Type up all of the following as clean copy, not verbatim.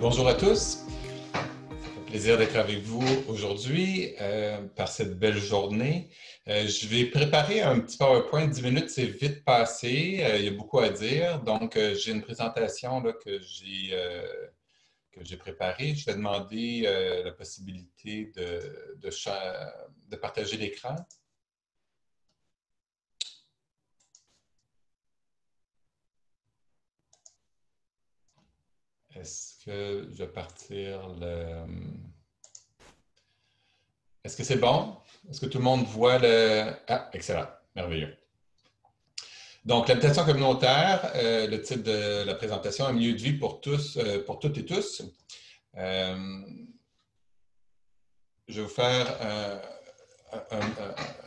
Bonjour à tous. Ça fait plaisir d'être avec vous aujourd'hui par cette belle journée. Je vais préparer un petit PowerPoint, 10 minutes, c'est vite passé. Il y a beaucoup à dire. Donc, j'ai une présentation là, que j'ai préparée. Je vais demander la possibilité de partager l'écran. Est-ce que je vais partir le... Est-ce que c'est bon? Est-ce que tout le monde voit le... Ah, excellent, merveilleux. Donc, l'habitation communautaire, le titre de la présentation, un milieu de vie pour tous, pour toutes et tous. Je vais vous faire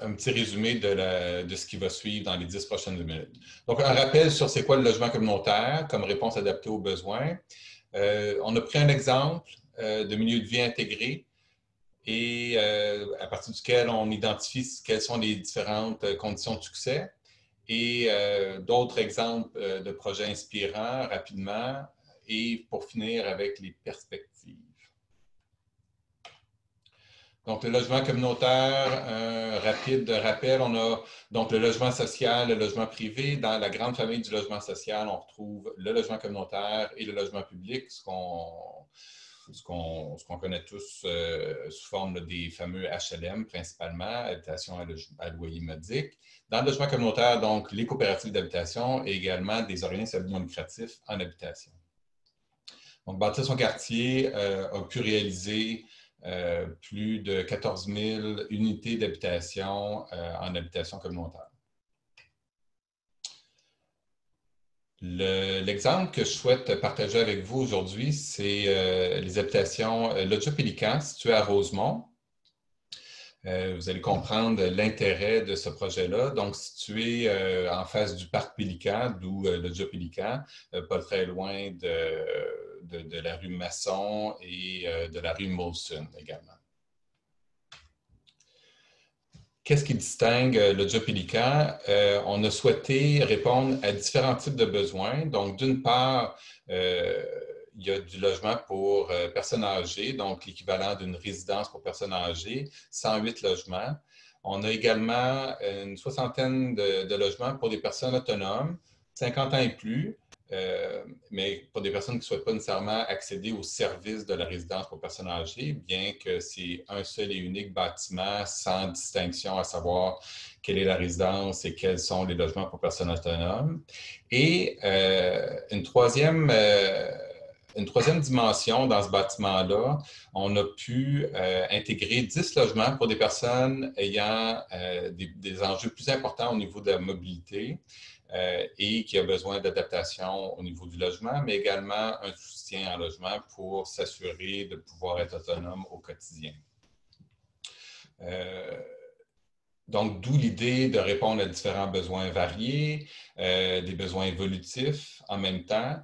un petit résumé de ce qui va suivre dans les 10 prochaines minutes. Donc, un rappel sur c'est quoi le logement communautaire comme réponse adaptée aux besoins. On a pris un exemple de milieu de vie intégré et à partir duquel on identifie quelles sont les différentes conditions de succès et d'autres exemples de projets inspirants rapidement et pour finir avec les perspectives. Donc, le logement communautaire, rapide rappel, on a donc le logement social, le logement privé. Dans la grande famille du logement social, on retrouve le logement communautaire et le logement public, ce qu'on connaît tous sous forme des fameux HLM, principalement, habitation à loyer modique. Dans le logement communautaire, donc, les coopératives d'habitation et également des organismes non lucratifs en habitation. Donc, Bâtir son quartier a pu réaliser plus de 14 000 unités d'habitation en habitation communautaire. L'exemple que je souhaite partager avec vous aujourd'hui, c'est les habitations Loggia Pélican, situées à Rosemont. Vous allez comprendre l'intérêt de ce projet-là. Donc, situé en face du parc Pélican, d'où Loggia Pélican, pas très loin de la rue Masson et de la rue Molson également. Qu'est-ce qui distingue Loggia Pélican? On a souhaité répondre à différents types de besoins. Donc, d'une part, il y a du logement pour personnes âgées, donc l'équivalent d'une résidence pour personnes âgées, 108 logements. On a également une soixantaine de logements pour des personnes autonomes, 50 ans et plus, mais pour des personnes qui ne souhaitent pas nécessairement accéder aux services de la résidence pour personnes âgées, bien que c'est un seul et unique bâtiment sans distinction à savoir quelle est la résidence et quels sont les logements pour personnes autonomes. Et une troisième dimension dans ce bâtiment-là, on a pu intégrer 10 logements pour des personnes ayant des enjeux plus importants au niveau de la mobilité et qui a besoin d'adaptation au niveau du logement, mais également un soutien en logement pour s'assurer de pouvoir être autonome au quotidien. Donc, d'où l'idée de répondre à différents besoins variés, des besoins évolutifs en même temps,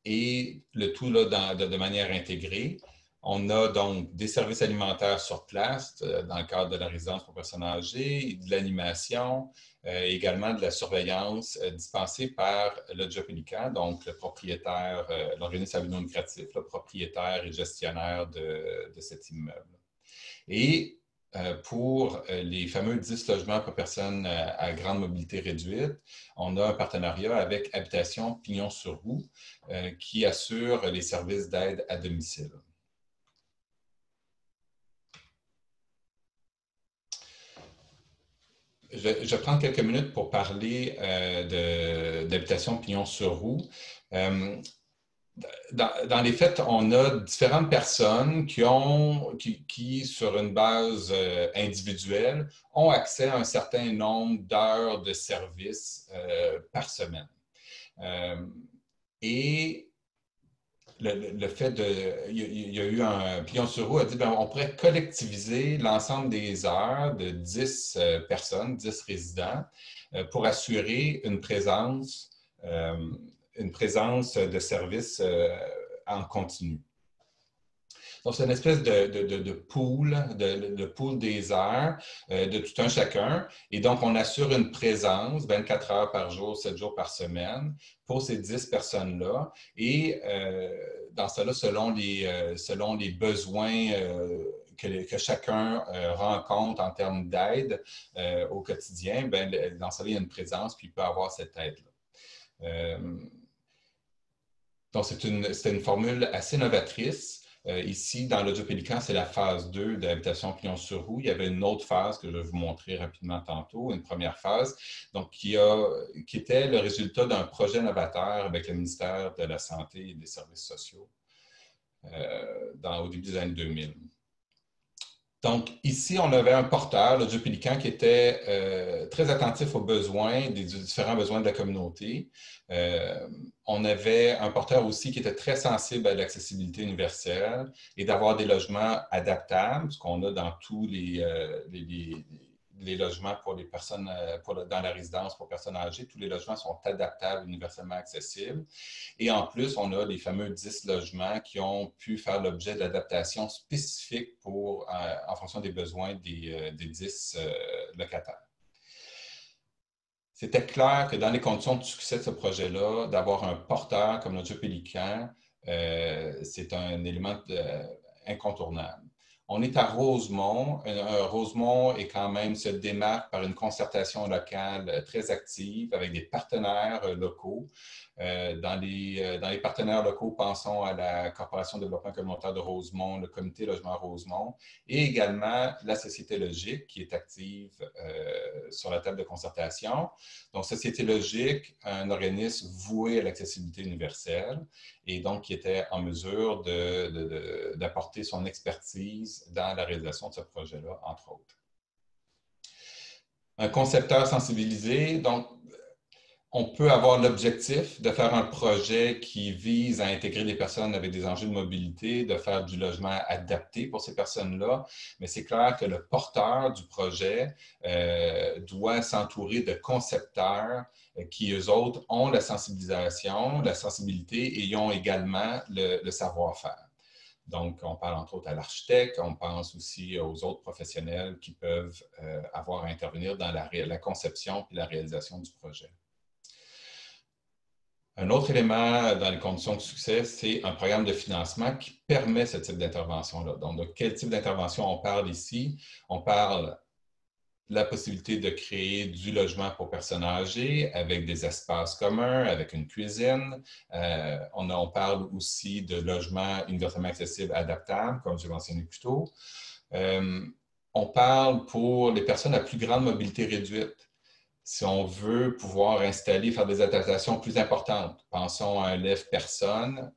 et le tout là, de manière intégrée. On a donc des services alimentaires sur place dans le cadre de la résidence pour personnes âgées, de l'animation, également de la surveillance dispensée par Loggia Pélican, donc le propriétaire, l'organisme à but non lucratif, le propriétaire et gestionnaire de cet immeuble. Et pour les fameux 10 logements pour personnes à grande mobilité réduite, on a un partenariat avec Habitation Pignon-sur-Roue qui assure les services d'aide à domicile. Je vais prendre quelques minutes pour parler d'Habitation Pignon-sur-Roue. Dans les faits, on a différentes personnes qui sur une base individuelle, ont accès à un certain nombre d'heures de service par semaine. Et le fait il y a eu un Pignon-sur-Roue a dit on pourrait collectiviser l'ensemble des heures de 10 personnes, 10 résidents, pour assurer une présence de service en continu. Donc, c'est une espèce de pool des heures de tout un chacun. Et donc, on assure une présence 24 heures par jour, 7 jours par semaine pour ces 10 personnes-là. Et dans cela, selon les besoins que chacun rencontre en termes d'aide au quotidien, ben, dans cela, il y a une présence, puis il peut avoir cette aide-là. Donc, c'était une formule assez novatrice. Ici, dans l'Audio Pélican, c'est la phase 2 d'habitation Pignon-sur-Roue. Il y avait une autre phase que je vais vous montrer rapidement tantôt, une première phase, donc qui était le résultat d'un projet novateur avec le ministère de la Santé et des Services sociaux au début des années 2000. Donc, ici, on avait un porteur, l'Audio Pélican, qui était très attentif aux besoins, des différents besoins de la communauté. On avait un porteur aussi qui était très sensible à l'accessibilité universelle et d'avoir des logements adaptables, ce qu'on a dans tous les logements pour les personnes, dans la résidence pour personnes âgées. Tous les logements sont adaptables, universellement accessibles. Et en plus, on a les fameux 10 logements qui ont pu faire l'objet de l'adaptation spécifique en fonction des besoins des 10 locataires. C'était clair que dans les conditions de succès de ce projet-là, d'avoir un porteur comme l'Audio Pélican, c'est un élément incontournable. On est à Rosemont. Rosemont est quand même se démarque par une concertation locale très active avec des partenaires locaux. Dans les partenaires locaux, pensons à la Corporation de développement communautaire de Rosemont, le Comité Logement Rosemont et également la Société Logique qui est active sur la table de concertation. Donc, Société Logique, un organisme voué à l'accessibilité universelle et donc qui était en mesure d'apporter son expertise dans la réalisation de ce projet-là, entre autres. Un concepteur sensibilisé, donc on peut avoir l'objectif de faire un projet qui vise à intégrer des personnes avec des enjeux de mobilité, de faire du logement adapté pour ces personnes-là, mais c'est clair que le porteur du projet doit s'entourer de concepteurs qui, eux autres, ont la sensibilisation, la sensibilité et ils ont également le savoir-faire. Donc, on parle entre autres à l'architecte, on pense aussi aux autres professionnels qui peuvent avoir à intervenir dans la conception et la réalisation du projet. Un autre élément dans les conditions de succès, c'est un programme de financement qui permet ce type d'intervention-là. Donc, de quel type d'intervention on parle ici? On parle de la possibilité de créer du logement pour personnes âgées avec des espaces communs, avec une cuisine. On parle aussi de logements universellement accessibles, adaptables, comme j'ai mentionné plus tôt. On parle pour les personnes à plus grande mobilité réduite. Si on veut pouvoir installer, faire des adaptations plus importantes, pensons à un lève-personne,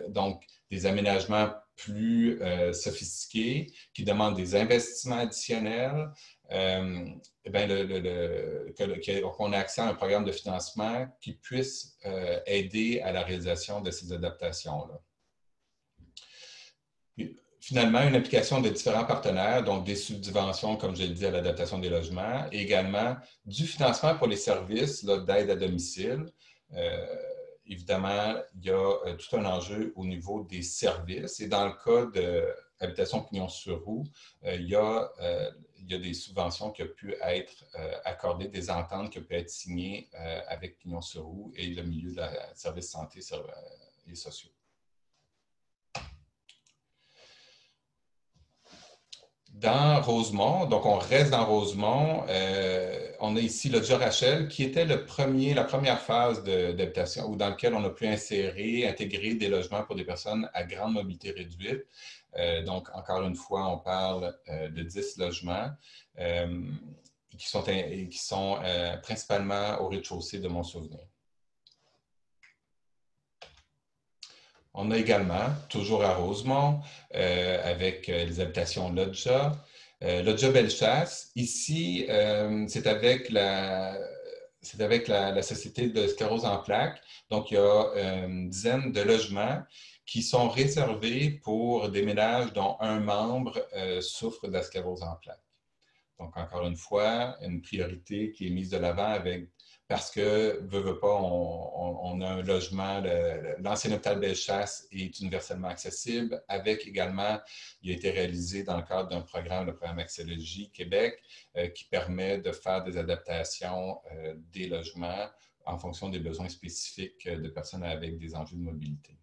donc des aménagements plus sophistiqués qui demandent des investissements additionnels, qu'on ait accès à un programme de financement qui puisse aider à la réalisation de ces adaptations-là. Finalement, une application de différents partenaires, donc des subventions, comme je l'ai dit, à l'adaptation des logements, et également du financement pour les services d'aide à domicile. Évidemment, il y a tout un enjeu au niveau des services. Et dans le cas de Habitation Pignon-sur-Roue, il y a des subventions qui ont pu être accordées, des ententes qui ont pu être signées avec Pignon-sur-Roue et le milieu de la service santé et sociaux. Dans Rosemont, donc on reste dans Rosemont, on a ici le Rachel qui était la première phase d'habitation ou dans laquelle on a pu intégrer des logements pour des personnes à grande mobilité réduite. Donc, encore une fois, on parle de 10 logements qui sont principalement au rez-de-chaussée de mon souvenir. On a également, toujours à Rosemont, avec les habitations Lodja. Lodja Bellechasse, ici, c'est avec la Société de sclérose en plaques. Donc, il y a une dizaine de logements qui sont réservés pour des ménages dont un membre souffre de la sclérose en plaques. Donc, encore une fois, une priorité qui est mise de l'avant parce que, veut pas, on a un logement, l'ancien hôpital Bellechasse est universellement accessible, avec également, il a été réalisé dans le cadre d'un programme, le programme Axiologie Québec, qui permet de faire des adaptations des logements en fonction des besoins spécifiques de personnes avec des enjeux de mobilité.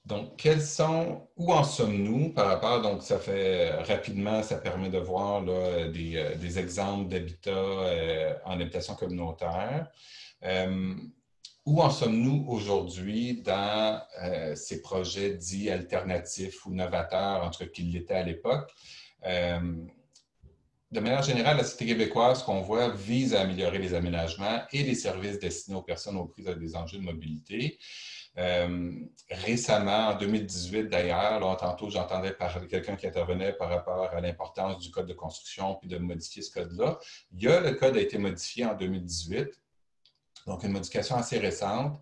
Donc, où en sommes-nous par rapport, donc ça fait rapidement, ça permet de voir là, des exemples d'habitat en habitation communautaire. Où en sommes-nous aujourd'hui dans ces projets dits alternatifs ou novateurs, entre qu'ils l'étaient à l'époque? De manière générale, la Cité québécoise, ce qu'on voit, vise à améliorer les aménagements et les services destinés aux personnes aux prises à des enjeux de mobilité. Récemment, en 2018 d'ailleurs, tantôt j'entendais parler quelqu'un qui intervenait par rapport à l'importance du code de construction puis de modifier ce code-là. Le code a été modifié en 2018, donc une modification assez récente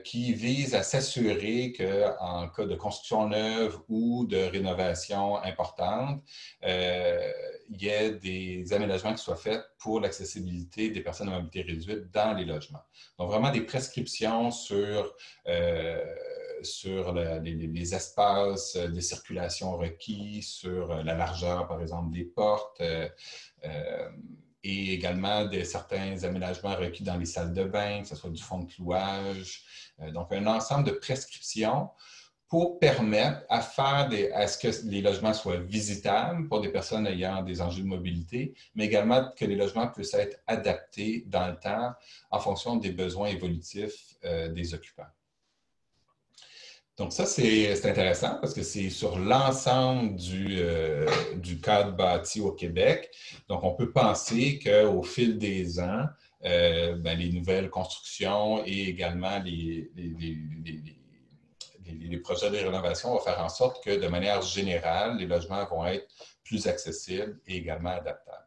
qui vise à s'assurer qu'en cas de construction neuve ou de rénovation importante, il y ait des aménagements qui soient faits pour l'accessibilité des personnes à mobilité réduite dans les logements. Donc, vraiment des prescriptions sur les espaces de circulation requis, sur la largeur, par exemple, des portes, et également certains aménagements requis dans les salles de bain, que ce soit du fond de clouage. Donc, un ensemble de prescriptions pour permettre à ce que les logements soient visitables pour des personnes ayant des enjeux de mobilité, mais également que les logements puissent être adaptés dans le temps en fonction des besoins évolutifs des occupants. Donc ça, c'est intéressant parce que c'est sur l'ensemble du cadre bâti au Québec. Donc, on peut penser qu'au fil des ans, les nouvelles constructions et également les projets de rénovation vont faire en sorte que, de manière générale, les logements vont être plus accessibles et également adaptables.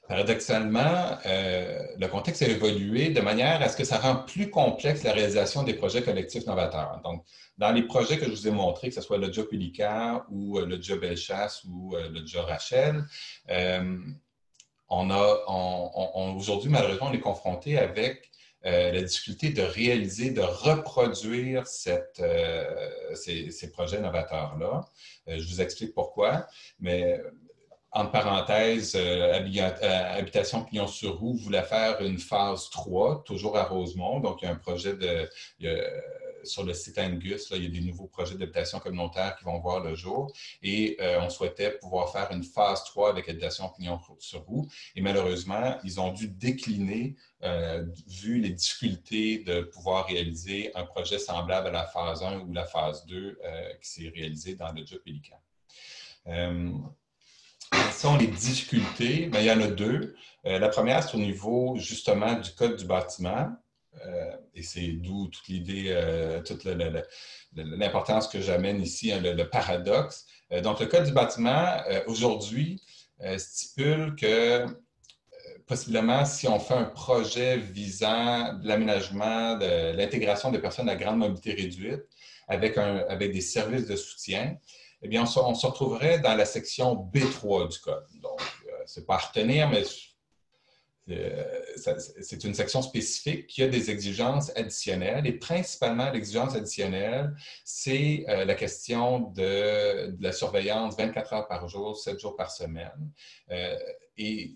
Paradoxalement, le contexte a évolué de manière à ce que ça rend plus complexe la réalisation des projets collectifs novateurs. Donc, dans les projets que je vous ai montrés, que ce soit le Job Pélican ou le Job Bellechasse ou le Job Rachel, aujourd'hui, malheureusement, on est confronté avec la difficulté de réaliser, de reproduire ces projets novateurs-là. Je vous explique pourquoi, mais entre parenthèses, Habitation Pignon-sur-Roue voulait faire une phase 3, toujours à Rosemont. Donc, il y a un projet sur le site Angus, là, il y a des nouveaux projets d'habitation communautaire qui vont voir le jour. Et on souhaitait pouvoir faire une phase 3 avec Habitation Pignon-sur-Roue. Et malheureusement, ils ont dû décliner vu les difficultés de pouvoir réaliser un projet semblable à la phase 1 ou la phase 2 qui s'est réalisée dans le Job Pélican. Quelles sont les difficultés? Bien, il y en a deux. La première, c'est au niveau justement du code du bâtiment. Et c'est d'où toute l'idée, toute l'importance que j'amène ici, hein, le paradoxe. Donc, le code du bâtiment, aujourd'hui, stipule que possiblement, si on fait un projet visant l'aménagement, l'intégration des personnes à grande mobilité réduite avec des services de soutien, eh bien, on se retrouverait dans la section B3 du code. Donc, ce n'est pas à retenir, mais c'est une section spécifique qui a des exigences additionnelles. Et principalement, l'exigence additionnelle, c'est la question de la surveillance 24 heures par jour, 7 jours par semaine. Et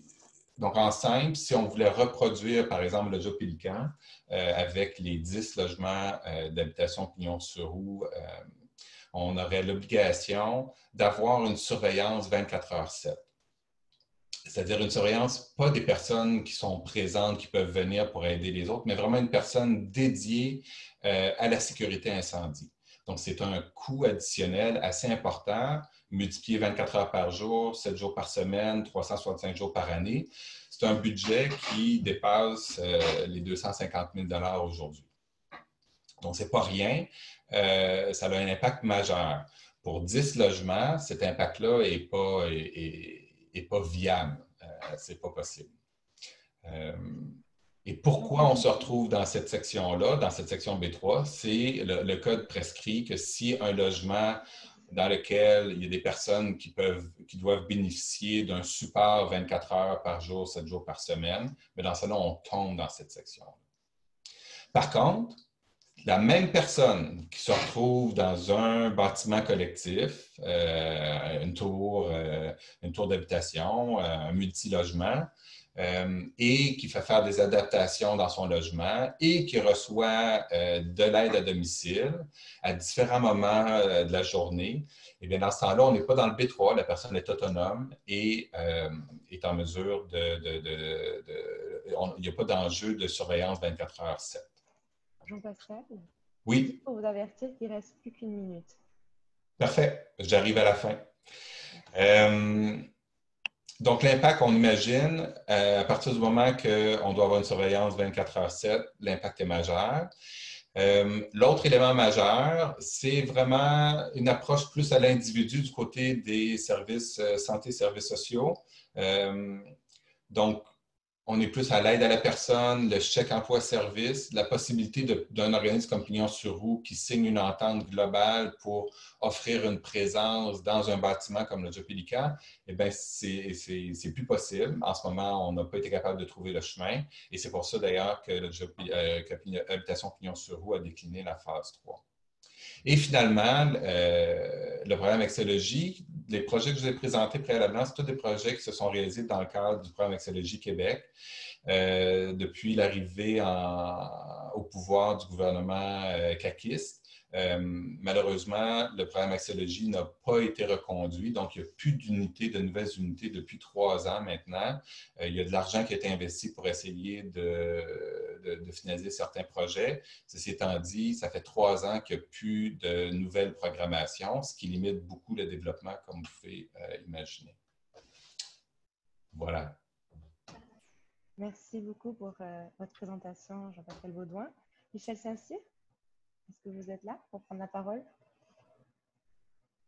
donc, en simple, si on voulait reproduire, par exemple, le Job Pélican avec les 10 logements d'habitation Pignon-sur-Roue, on aurait l'obligation d'avoir une surveillance 24h/7. C'est-à-dire une surveillance, pas des personnes qui sont présentes, qui peuvent venir pour aider les autres, mais vraiment une personne dédiée à la sécurité incendie. Donc, c'est un coût additionnel assez important, multiplié 24 heures par jour, 7 jours par semaine, 365 jours par année. C'est un budget qui dépasse les 250 000 $ aujourd'hui. Donc, ce n'est pas rien. Ça a un impact majeur. Pour 10 logements, cet impact-là n'est pas viable. Ce n'est pas possible. Et pourquoi on se retrouve dans cette section-là, dans cette section B3? C'est le code prescrit que si un logement dans lequel il y a des personnes qui doivent bénéficier d'un support 24 heures par jour, 7 jours par semaine, mais dans ce cas-là, on tombe dans cette section-là. Par contre, la même personne qui se retrouve dans un bâtiment collectif, une tour d'habitation, un multilogement, et qui fait faire des adaptations dans son logement et qui reçoit de l'aide à domicile à différents moments de la journée, et bien dans ce temps-là, on n'est pas dans le B3, la personne est autonome et est en mesure il n'y a pas d'enjeu de surveillance 24h/7. Jean-Pascal? Oui. Pour vous avertir qu'il ne reste plus qu'une minute. Parfait, j'arrive à la fin. Donc, l'impact, on imagine, à partir du moment qu'on doit avoir une surveillance 24h/7, l'impact est majeur. L'autre élément majeur, c'est vraiment une approche plus à l'individu du côté des services santé, services sociaux. Donc, on est plus à l'aide à la personne, le chèque emploi-service, la possibilité d'un organisme comme Pignon sur Roue qui signe une entente globale pour offrir une présence dans un bâtiment comme le Jopelican, eh bien, c'est plus possible. En ce moment, on n'a pas été capable de trouver le chemin. Et c'est pour ça, d'ailleurs, que Habitation Pignon sur Roue a décliné la phase 3. Et finalement, le programme Axologie, les projets que je vous ai présentés préalablement, c'est tous des projets qui se sont réalisés dans le cadre du programme Axologie Québec depuis l'arrivée au pouvoir du gouvernement caquiste. Malheureusement, le programme Axologie n'a pas été reconduit, donc il n'y a plus de nouvelles unités depuis 3 ans maintenant. Il y a de l'argent qui a été investi pour essayer de finaliser certains projets. Ceci étant dit, ça fait 3 ans qu'il n'y a plus de nouvelles programmations, ce qui limite beaucoup le développement, comme vous pouvez imaginer. Voilà. Merci beaucoup pour votre présentation, Jean-Pascal Baudouin. Michel Saint-Cyr, est-ce que vous êtes là pour prendre la parole?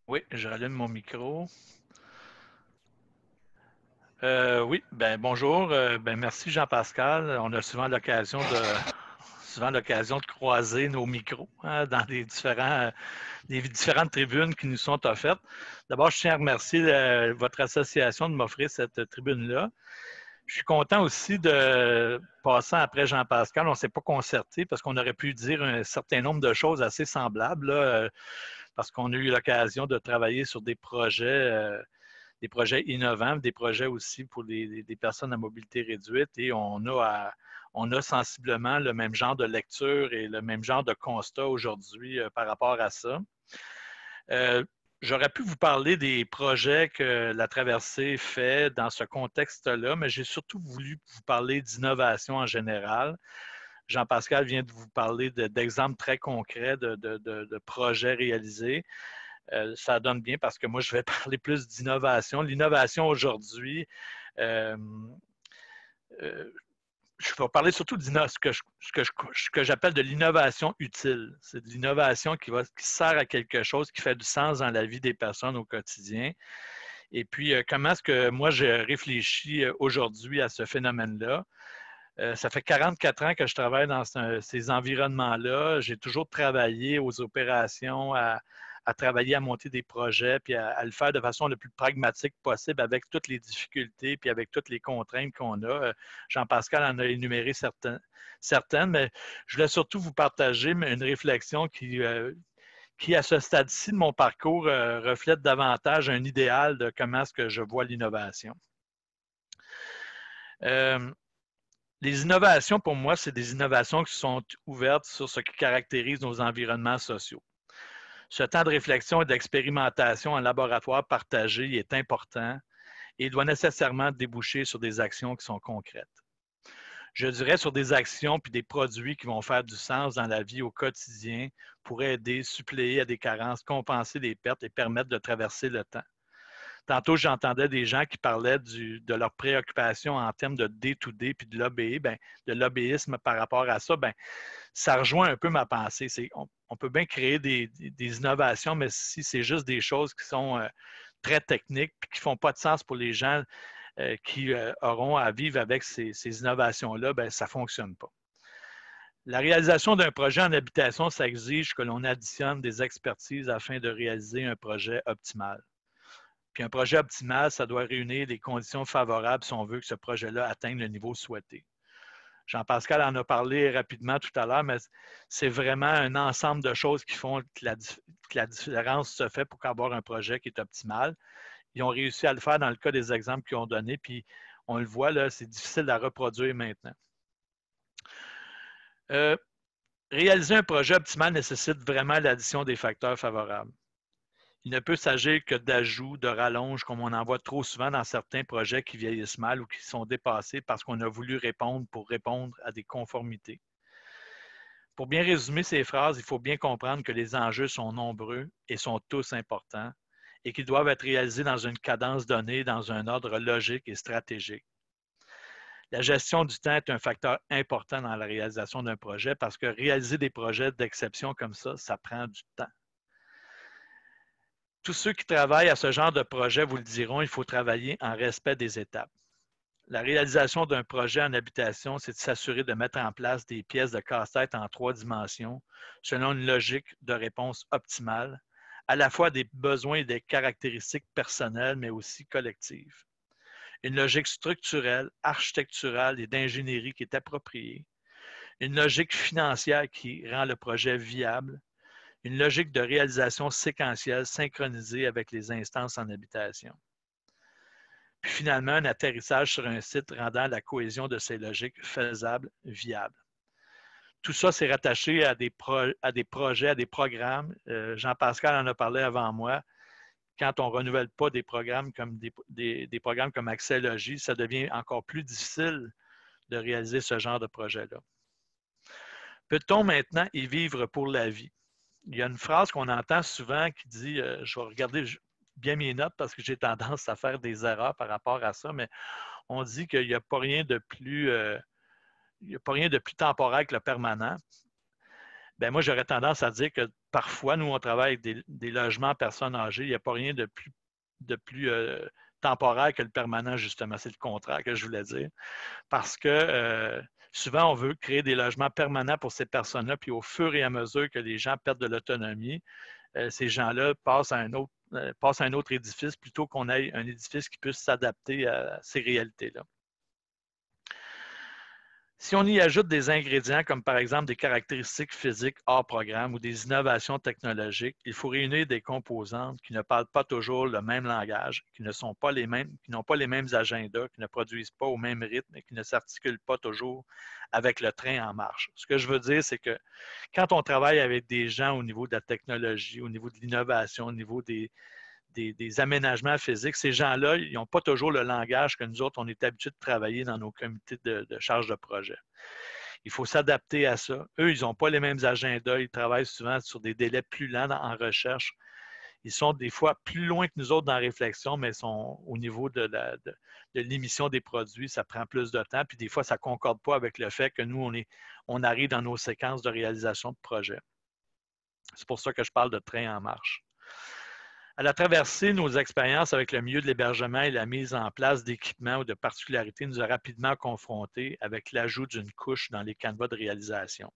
Oui, je rallume mon micro. Oui, bonjour. Merci Jean-Pascal. On a souvent l'occasion de croiser nos micros dans les différentes tribunes qui nous sont offertes. D'abord, je tiens à remercier votre association de m'offrir cette tribune-là. Je suis content aussi de passer après Jean-Pascal. On ne s'est pas concerté parce qu'on aurait pu dire un certain nombre de choses assez semblables, là, parce qu'on a eu l'occasion de travailler sur des projets innovants, des projets aussi pour des personnes à mobilité réduite, et on a sensiblement le même genre de lecture et le même genre de constat aujourd'hui par rapport à ça. J'aurais pu vous parler des projets que la traversée fait dans ce contexte-là, mais j'ai surtout voulu vous parler d'innovation en général. Jean-Pascal vient de vous parler d'exemples très concrets de projets réalisés. Ça donne bien parce que moi, je vais parler plus d'innovation. L'innovation aujourd'hui, je vais parler surtout de ce que j'appelle de l'innovation utile. C'est de l'innovation qui sert à quelque chose, qui fait du sens dans la vie des personnes au quotidien. Et puis, comment est-ce que moi, j'ai réfléchi aujourd'hui à ce phénomène-là? Ça fait 44 ans que je travaille dans ces environnements-là. J'ai toujours travaillé aux opérations, à travailler à monter des projets, puis à le faire de façon le plus pragmatique possible avec toutes les difficultés, puis avec toutes les contraintes qu'on a. Jean-Pascal en a énuméré certaines, mais je voulais surtout vous partager une réflexion qui à ce stade-ci de mon parcours, reflète davantage un idéal de comment est-ce que je vois l'innovation. Les innovations, pour moi, c'est des innovations qui sont ouvertes sur ce qui caractérise nos environnements sociaux. Ce temps de réflexion et d'expérimentation en laboratoire partagé est important et doit nécessairement déboucher sur des actions qui sont concrètes. Je dirais sur des actions puis des produits qui vont faire du sens dans la vie au quotidien pour aider, suppléer à des carences, compenser des pertes et permettre de traverser le temps. Tantôt, j'entendais des gens qui parlaient de leur préoccupation en termes de day-to-day puis de l'obéisme par rapport à ça. Ça rejoint un peu ma pensée. On peut bien créer des innovations, mais si c'est juste des choses qui sont très techniques et qui ne font pas de sens pour les gens qui auront à vivre avec ces innovations-là, ça ne fonctionne pas. La réalisation d'un projet en habitation, ça exige que l'on additionne des expertises afin de réaliser un projet optimal. Puis un projet optimal, ça doit réunir des conditions favorables si on veut que ce projet-là atteigne le niveau souhaité. Jean-Pascal en a parlé rapidement tout à l'heure, mais c'est vraiment un ensemble de choses qui font que la différence se fait pour avoir un projet qui est optimal. Ils ont réussi à le faire dans le cas des exemples qu'ils ont donnés, puis On le voit, là, c'est difficile à reproduire maintenant. Réaliser un projet optimal nécessite vraiment l'addition des facteurs favorables. Il ne peut s'agir que d'ajouts, de rallonges, comme on en voit trop souvent dans certains projets qui vieillissent mal ou qui sont dépassés parce qu'on a voulu répondre pour répondre à des conformités. Pour bien résumer ces phrases, il faut bien comprendre que les enjeux sont nombreux et sont tous importants et qu'ils doivent être réalisés dans une cadence donnée, dans un ordre logique et stratégique. La gestion du temps est un facteur important dans la réalisation d'un projet parce que réaliser des projets d'exception comme ça prend du temps. Tous ceux qui travaillent à ce genre de projet vous le diront, il faut travailler en respect des étapes. La réalisation d'un projet en habitation, c'est de s'assurer de mettre en place des pièces de casse-tête en 3 dimensions selon une logique de réponse optimale, à la fois des besoins et des caractéristiques personnelles, mais aussi collectives. Une logique structurelle, architecturale et d'ingénierie qui est appropriée. Une logique financière qui rend le projet viable. Une logique de réalisation séquentielle synchronisée avec les instances en habitation. Puis finalement, un atterrissage sur un site rendant la cohésion de ces logiques faisable, viable. Tout ça, c'est rattaché à des projets, à des programmes. Jean-Pascal en a parlé avant moi. Quand on ne renouvelle pas des programmes comme des programmes comme Accès-Logis, ça devient encore plus difficile de réaliser ce genre de projet-là. Peut-on maintenant y vivre pour la vie? Il y a une phrase qu'on entend souvent qui dit, je vais regarder bien mes notes parce que j'ai tendance à faire des erreurs par rapport à ça, mais on dit qu'il n'y a pas rien de plus, temporaire que le permanent. Bien, moi, j'aurais tendance à dire que parfois, nous, on travaille avec des logements à personnes âgées. Il n'y a pas rien de plus temporaire que le permanent, justement. C'est le contraire que je voulais dire. Parce que souvent, on veut créer des logements permanents pour ces personnes-là, puis au fur et à mesure que les gens perdent de l'autonomie, ces gens-là passent à un autre édifice plutôt qu'on ait un édifice qui puisse s'adapter à ces réalités-là. Si on y ajoute des ingrédients comme par exemple des caractéristiques physiques hors programme ou des innovations technologiques, il faut réunir des composantes qui ne parlent pas toujours le même langage, qui n'ont pas les mêmes agendas, qui ne produisent pas au même rythme et qui ne s'articulent pas toujours avec le train en marche. Ce que je veux dire, c'est que quand on travaille avec des gens au niveau de la technologie, au niveau de l'innovation, au niveau des aménagements physiques, ces gens-là, ils n'ont pas toujours le langage que nous autres, on est habitués de travailler dans nos comités de charge de projet. Il faut s'adapter à ça. Eux, ils n'ont pas les mêmes agendas. Ils travaillent souvent sur des délais plus lents en recherche. Ils sont des fois plus loin que nous autres dans la réflexion, mais sont au niveau de l'émission des produits, ça prend plus de temps. Puis des fois, ça ne concorde pas avec le fait que nous, on arrive dans nos séquences de réalisation de projet. C'est pour ça que je parle de train en marche. À la traversée, nos expériences avec le milieu de l'hébergement et la mise en place d'équipements ou de particularités nous a rapidement confrontés avec l'ajout d'une couche dans les canevas de réalisation.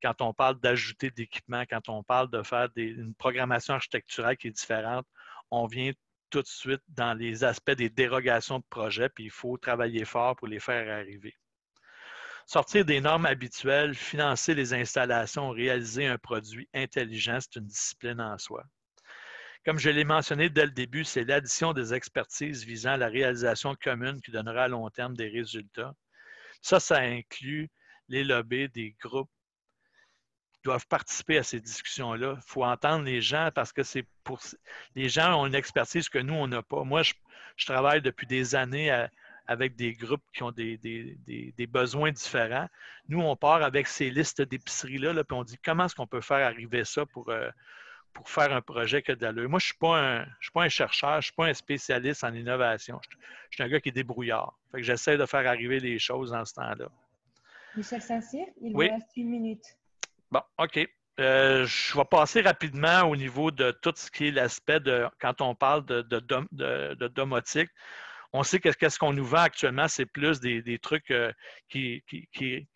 Quand on parle d'ajouter d'équipements, quand on parle de faire une programmation architecturale qui est différente, on vient tout de suite dans les aspects des dérogations de projet, puis il faut travailler fort pour les faire arriver. Sortir des normes habituelles, financer les installations, réaliser un produit intelligent, c'est une discipline en soi. Comme je l'ai mentionné dès le début, c'est l'addition des expertises visant la réalisation commune qui donnera à long terme des résultats. Ça inclut les lobbies des groupes qui doivent participer à ces discussions-là. Il faut entendre les gens parce que les gens ont une expertise que nous, on n'a pas. Moi, je travaille depuis des années avec des groupes qui ont des besoins différents. Nous, on part avec ces listes d'épiceries-là, puis on dit comment est-ce qu'on peut faire arriver ça pour faire un projet que d'allure. Moi, je ne suis pas un chercheur, je ne suis pas un spécialiste en innovation. Je suis un gars qui est débrouillard. Fait que j'essaie de faire arriver les choses dans ce temps-là. Michel Saint-Cyr, il vous Oui. reste 1 minute. Bon, OK. Je vais passer rapidement au niveau de tout ce qui est l'aspect de, quand on parle de domotique, on sait que qu'est-ce qu'on nous vend actuellement, c'est plus des trucs qui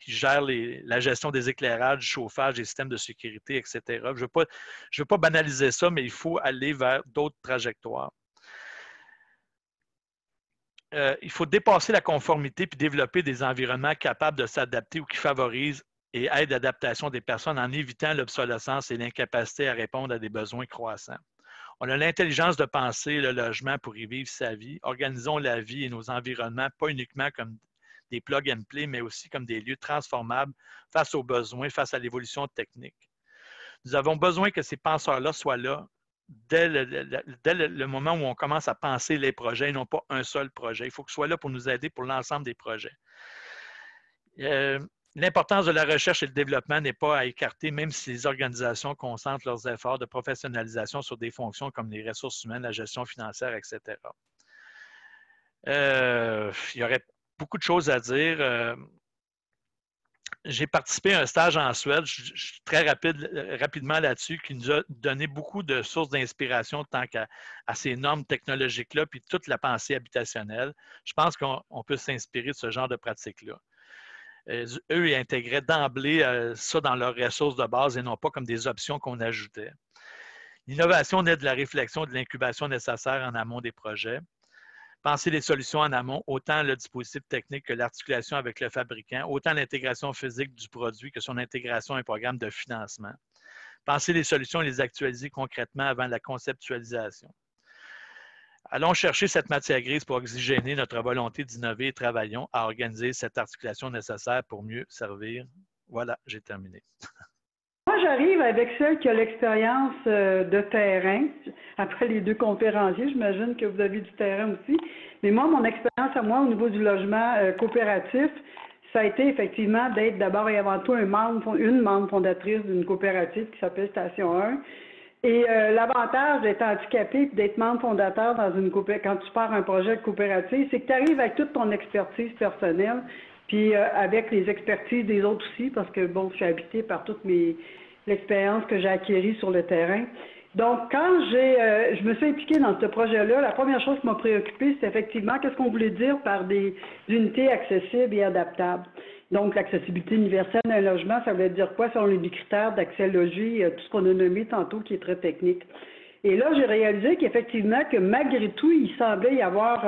gèrent la gestion des éclairages, du chauffage, des systèmes de sécurité, etc. Je ne veux pas banaliser ça, mais il faut aller vers d'autres trajectoires. Il faut dépasser la conformité puis développer des environnements capables de s'adapter ou qui favorisent et aident l'adaptation des personnes en évitant l'obsolescence et l'incapacité à répondre à des besoins croissants. On a l'intelligence de penser le logement pour y vivre sa vie. Organisons la vie et nos environnements, pas uniquement comme des plug and play, mais aussi comme des lieux transformables face aux besoins, face à l'évolution technique. Nous avons besoin que ces penseurs-là soient là dès le moment où on commence à penser les projets, et non pas un seul projet. Il faut qu'ils soient là pour nous aider pour l'ensemble des projets. L'importance de la recherche et le développement n'est pas à écarter, même si les organisations concentrent leurs efforts de professionnalisation sur des fonctions comme les ressources humaines, la gestion financière, etc. Il y aurait beaucoup de choses à dire. J'ai participé à un stage en Suède, je suis très rapidement là-dessus, qui nous a donné beaucoup de sources d'inspiration tant qu'à ces normes technologiques-là, puis toute la pensée habitationnelle. Je pense qu'on peut s'inspirer de ce genre de pratiques-là. Eux, ils intégraient d'emblée ça dans leurs ressources de base et non pas comme des options qu'on ajoutait. L'innovation naît de la réflexion et de l'incubation nécessaire en amont des projets. Penser les solutions en amont, autant le dispositif technique que l'articulation avec le fabricant, autant l'intégration physique du produit que son intégration à un programme de financement. Penser les solutions et les actualiser concrètement avant la conceptualisation. Allons chercher cette matière grise pour oxygéner notre volonté d'innover et travaillons à organiser cette articulation nécessaire pour mieux servir. Voilà, j'ai terminé. Moi, j'arrive avec celle qui a l'expérience de terrain. Après les deux conférenciers, j'imagine que vous avez du terrain aussi. Mais moi, mon expérience à moi au niveau du logement coopératif, ça a été effectivement d'être d'abord et avant tout une membre fondatrice d'une coopérative qui s'appelle Station 1. Et l'avantage d'être handicapé et d'être membre fondateur dans une coopérative, quand tu pars un projet de coopérative, c'est que tu arrives avec toute ton expertise personnelle, puis avec les expertises des autres aussi, parce que, bon, je suis habitée par toute l'expérience que j'ai acquérie sur le terrain. Donc, quand je me suis impliquée dans ce projet-là, la première chose qui m'a préoccupée, c'est effectivement qu'est-ce qu'on voulait dire par des unités accessibles et adaptables. Donc, l'accessibilité universelle d'un logement, ça veut dire quoi selon les critères d'accès logis, tout ce qu'on a nommé tantôt qui est très technique. Et là, j'ai réalisé qu'effectivement, que malgré tout, il semblait y avoir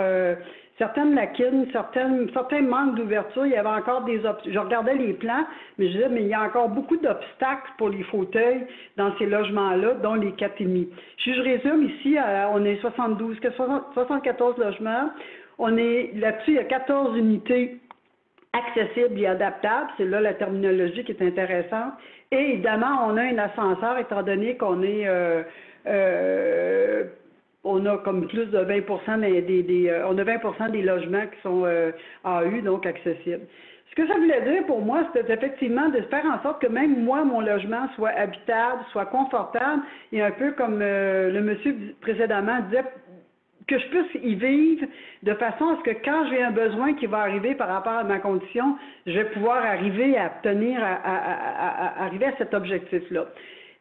certaines lacunes, certains manques d'ouverture. Il y avait encore des options. Je regardais les plans, mais je disais, mais il y a encore beaucoup d'obstacles pour les fauteuils dans ces logements-là, dont les 4,5. Si je résume ici, on est 74 logements. On est là-dessus, il y a 14 unités accessibles et adaptables. C'est là la terminologie qui est intéressante. Et évidemment, on a un ascenseur, étant donné qu'on est... on a comme plus de 20% on a 20% des logements qui sont AU, donc accessibles. Ce que ça voulait dire pour moi, c'était effectivement de faire en sorte que même moi, mon logement soit habitable, soit confortable, et un peu comme le monsieur précédemment disait, que je puisse y vivre de façon à ce que quand j'ai un besoin qui va arriver par rapport à ma condition, je vais pouvoir arriver à obtenir, arriver à cet objectif-là.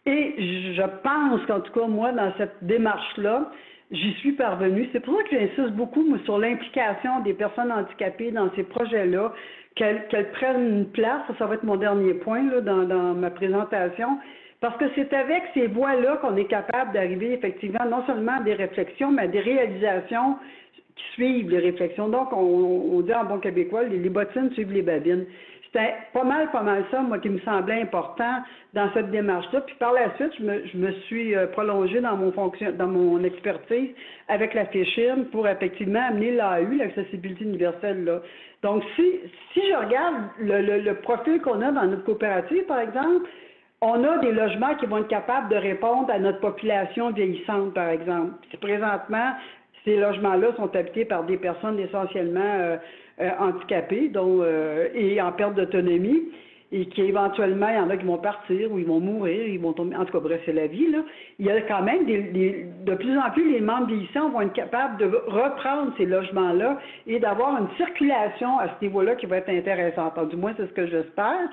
Et je pense qu'en tout cas, moi, dans cette démarche-là, j'y suis parvenue. C'est pour ça que j'insiste beaucoup moi, sur l'implication des personnes handicapées dans ces projets-là, qu'elles prennent une place. Ça va être mon dernier point là, dans ma présentation. Parce que c'est avec ces voies-là qu'on est capable d'arriver effectivement non seulement à des réflexions, mais à des réalisations qui suivent les réflexions. Donc, on dit en bon québécois, les bottines suivent les babines. C'était pas mal ça, moi, qui me semblait important dans cette démarche-là. Puis par la suite, je me suis prolongée dans mon expertise avec la FICHIM pour effectivement amener l'AU, l'accessibilité universelle, là. Donc, si je regarde le profil qu'on a dans notre coopérative, par exemple, on a des logements qui vont être capables de répondre à notre population vieillissante, par exemple. Puis présentement, ces logements-là sont habités par des personnes essentiellement handicapées et en perte d'autonomie, et qui éventuellement, il y en a qui vont partir ou ils vont mourir, ils vont tomber. En tout cas, bref, c'est la vie, là. Il y a quand même de plus en plus, les membres vieillissants vont être capables de reprendre ces logements-là et d'avoir une circulation à ce niveau-là qui va être intéressante. Du moins, c'est ce que j'espère.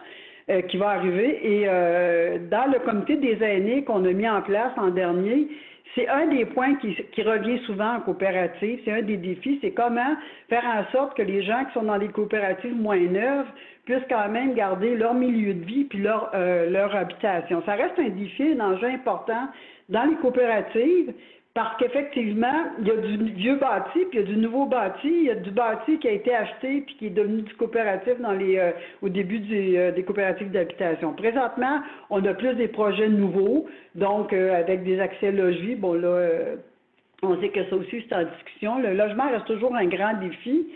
Qui va arriver. Et dans le comité des aînés qu'on a mis en place en dernier, c'est un des points qui revient souvent en coopérative, c'est un des défis, c'est comment faire en sorte que les gens qui sont dans les coopératives moins neuves puissent quand même garder leur milieu de vie puis leur habitation. Ça reste un défi, un enjeu important dans les coopératives. Parce qu'effectivement, il y a du vieux bâti, puis il y a du nouveau bâti. Il y a du bâti qui a été acheté puis qui est devenu du coopératif au début des coopératives d'habitation. Présentement, on a plus des projets nouveaux, donc avec des accès logis. Bon, là, on sait que ça aussi, c'est en discussion. Le logement reste toujours un grand défi.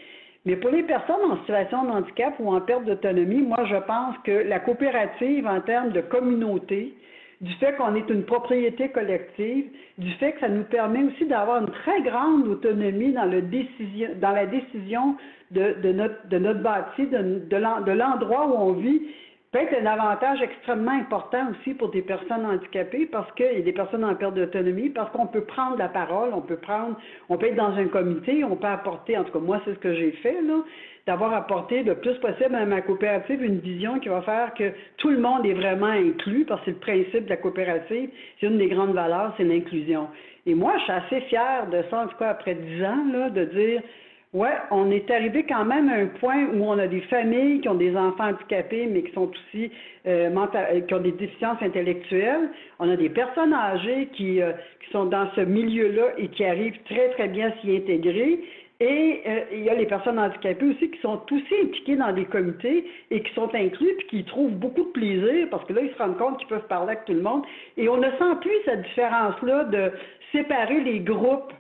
Mais pour les personnes en situation de handicap ou en perte d'autonomie, moi, je pense que la coopérative, en termes de communauté, du fait qu'on est une propriété collective, du fait que ça nous permet aussi d'avoir une très grande autonomie dans la décision de notre bâti, de l'endroit où on vit, peut être un avantage extrêmement important aussi pour des personnes handicapées parce qu'il y a des personnes en perte d'autonomie, parce qu'on peut prendre la parole, on peut être dans un comité, on peut apporter, en tout cas moi c'est ce que j'ai fait, là, d'avoir apporté le plus possible à ma coopérative une vision qui va faire que tout le monde est vraiment inclus, parce que c'est le principe de la coopérative, c'est une des grandes valeurs, c'est l'inclusion. Et moi, je suis assez fière de ça, en tout cas après 10 ans, là, de dire, ouais, on est arrivé quand même à un point où on a des familles qui ont des enfants handicapés, mais qui sont aussi qui ont des déficiences intellectuelles. On a des personnes âgées qui sont dans ce milieu-là et qui arrivent très, très bien à s'y intégrer. Et il y a les personnes handicapées aussi qui sont aussi impliquées dans des comités et qui sont inclus puis qui trouvent beaucoup de plaisir parce que là, ils se rendent compte qu'ils peuvent parler avec tout le monde. Et on ne sent plus cette différence-là de séparer les groupes.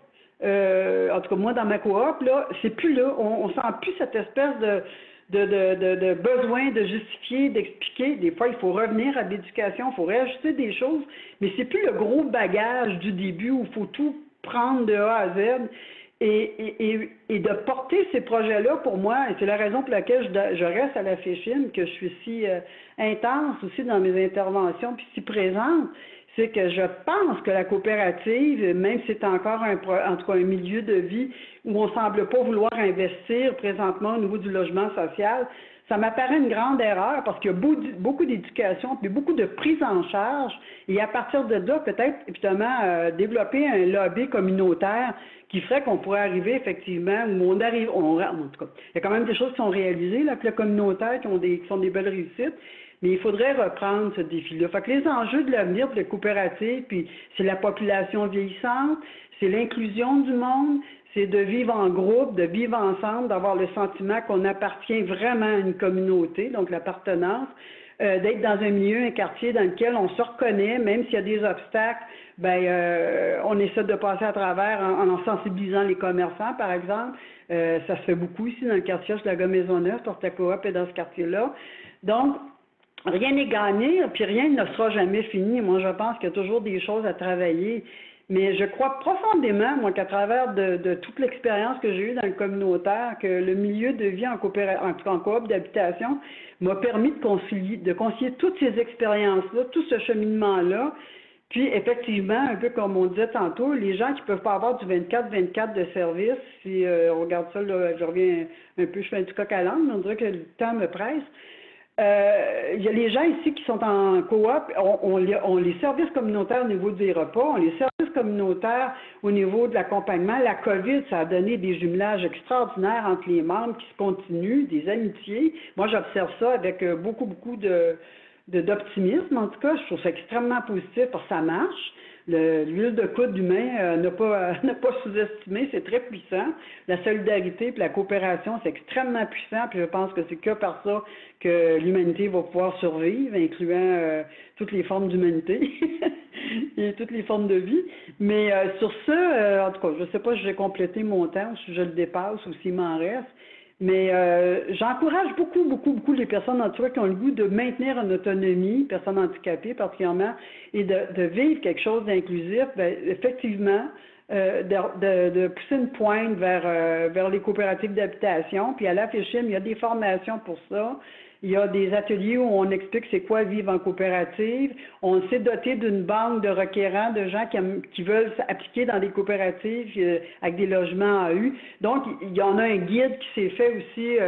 En tout cas, moi, dans ma coop, là, c'est plus là. On sent plus cette espèce de besoin de justifier, d'expliquer. Des fois, il faut revenir à l'éducation, il faut réajuster des choses, mais c'est plus le gros bagage du début où il faut tout prendre de A à Z. Et de porter ces projets-là, pour moi, et c'est la raison pour laquelle je reste à la FECHIM, que je suis si intense aussi dans mes interventions, puis si présente, c'est que je pense que la coopérative, même si c'est encore en tout cas un milieu de vie où on ne semble pas vouloir investir présentement au niveau du logement social, ça m'apparaît une grande erreur parce qu'il y a beaucoup d'éducation puis beaucoup de prise en charge. Et à partir de là, peut-être, évidemment, développer un lobby communautaire qui ferait qu'on pourrait arriver effectivement où on arrive. En tout cas, il y a quand même des choses qui sont réalisées là, avec le communautaire qui sont des belles réussites. Mais il faudrait reprendre ce défi-là. Fait que les enjeux de l'avenir de la coopérative, puis c'est la population vieillissante, c'est l'inclusion du monde, c'est de vivre en groupe, de vivre ensemble, d'avoir le sentiment qu'on appartient vraiment à une communauté, donc l'appartenance, d'être dans un milieu, un quartier dans lequel on se reconnaît, même s'il y a des obstacles, on essaie de passer à travers en sensibilisant les commerçants, par exemple. Ça se fait beaucoup ici dans le quartier de la Maisonneuve, Porte-à-Coop est dans ce quartier-là. Donc, rien n'est gagné, puis rien ne sera jamais fini. Moi, je pense qu'il y a toujours des choses à travailler. Mais je crois profondément, moi, qu'à travers de toute l'expérience que j'ai eue dans le communautaire, que le milieu de vie en coop d'habitation m'a permis de concilier toutes ces expériences-là, tout ce cheminement-là. Puis, effectivement, un peu comme on disait tantôt, les gens qui ne peuvent pas avoir du 24-24 de service, si on regarde ça, là, je reviens un peu, je fais du coq à l'âne, mais on dirait que le temps me presse. Il y a les gens ici qui sont en coop, on les services communautaires au niveau des repas, on les services communautaires au niveau de l'accompagnement. La COVID, ça a donné des jumelages extraordinaires entre les membres qui se continuent, des amitiés. Moi, j'observe ça avec beaucoup d'optimisme. En tout cas, je trouve ça extrêmement positif parce que ça marche. L'huile de coude humain n'a pas sous-estimé, c'est très puissant. La solidarité et la coopération, c'est extrêmement puissant, puis je pense que c'est que par ça que l'humanité va pouvoir survivre, incluant toutes les formes d'humanité et toutes les formes de vie. Mais sur ça, en tout cas, je ne sais pas si j'ai complété mon temps, si je le dépasse ou s'il m'en reste. Mais j'encourage beaucoup les personnes en tout cas qui ont le goût de maintenir une autonomie, personnes handicapées particulièrement, et de vivre quelque chose d'inclusif, effectivement, de pousser une pointe vers les coopératives d'habitation. Puis à la FECHIM, il y a des formations pour ça. Il y a des ateliers où on explique c'est quoi vivre en coopérative. On s'est doté d'une banque de requérants, de gens qui veulent s'appliquer dans des coopératives avec des logements AU. Donc, il y en a un guide qui s'est fait aussi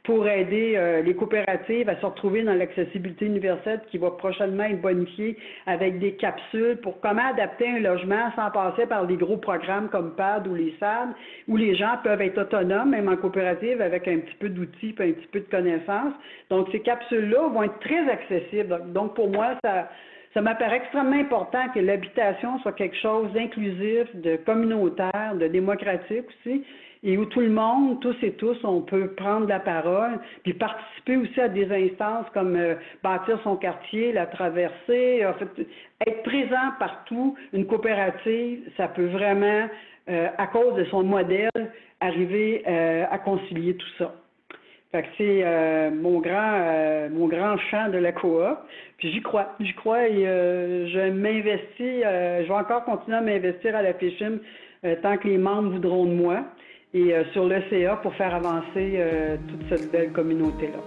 pour aider les coopératives à se retrouver dans l'accessibilité universelle qui va prochainement être bonifié avec des capsules pour comment adapter un logement sans passer par des gros programmes comme PAD ou les SAD, où les gens peuvent être autonomes, même en coopérative, avec un petit peu d'outils et un petit peu de connaissances. Donc, ces capsules-là vont être très accessibles. Donc, pour moi, Ça m'apparaît extrêmement important que l'habitation soit quelque chose d'inclusif, de communautaire, de démocratique aussi, et où tout le monde, tous et tous, on peut prendre la parole, puis participer aussi à des instances comme bâtir son quartier, la traversée, en fait, être présent partout. Une coopérative, ça peut vraiment, à cause de son modèle, arriver à concilier tout ça. Fait que c'est mon grand champ de la coop. Puis j'y crois et je m'investis, je vais encore continuer à m'investir à la FICHIM tant que les membres voudront de moi et sur le CA pour faire avancer toute cette belle communauté-là.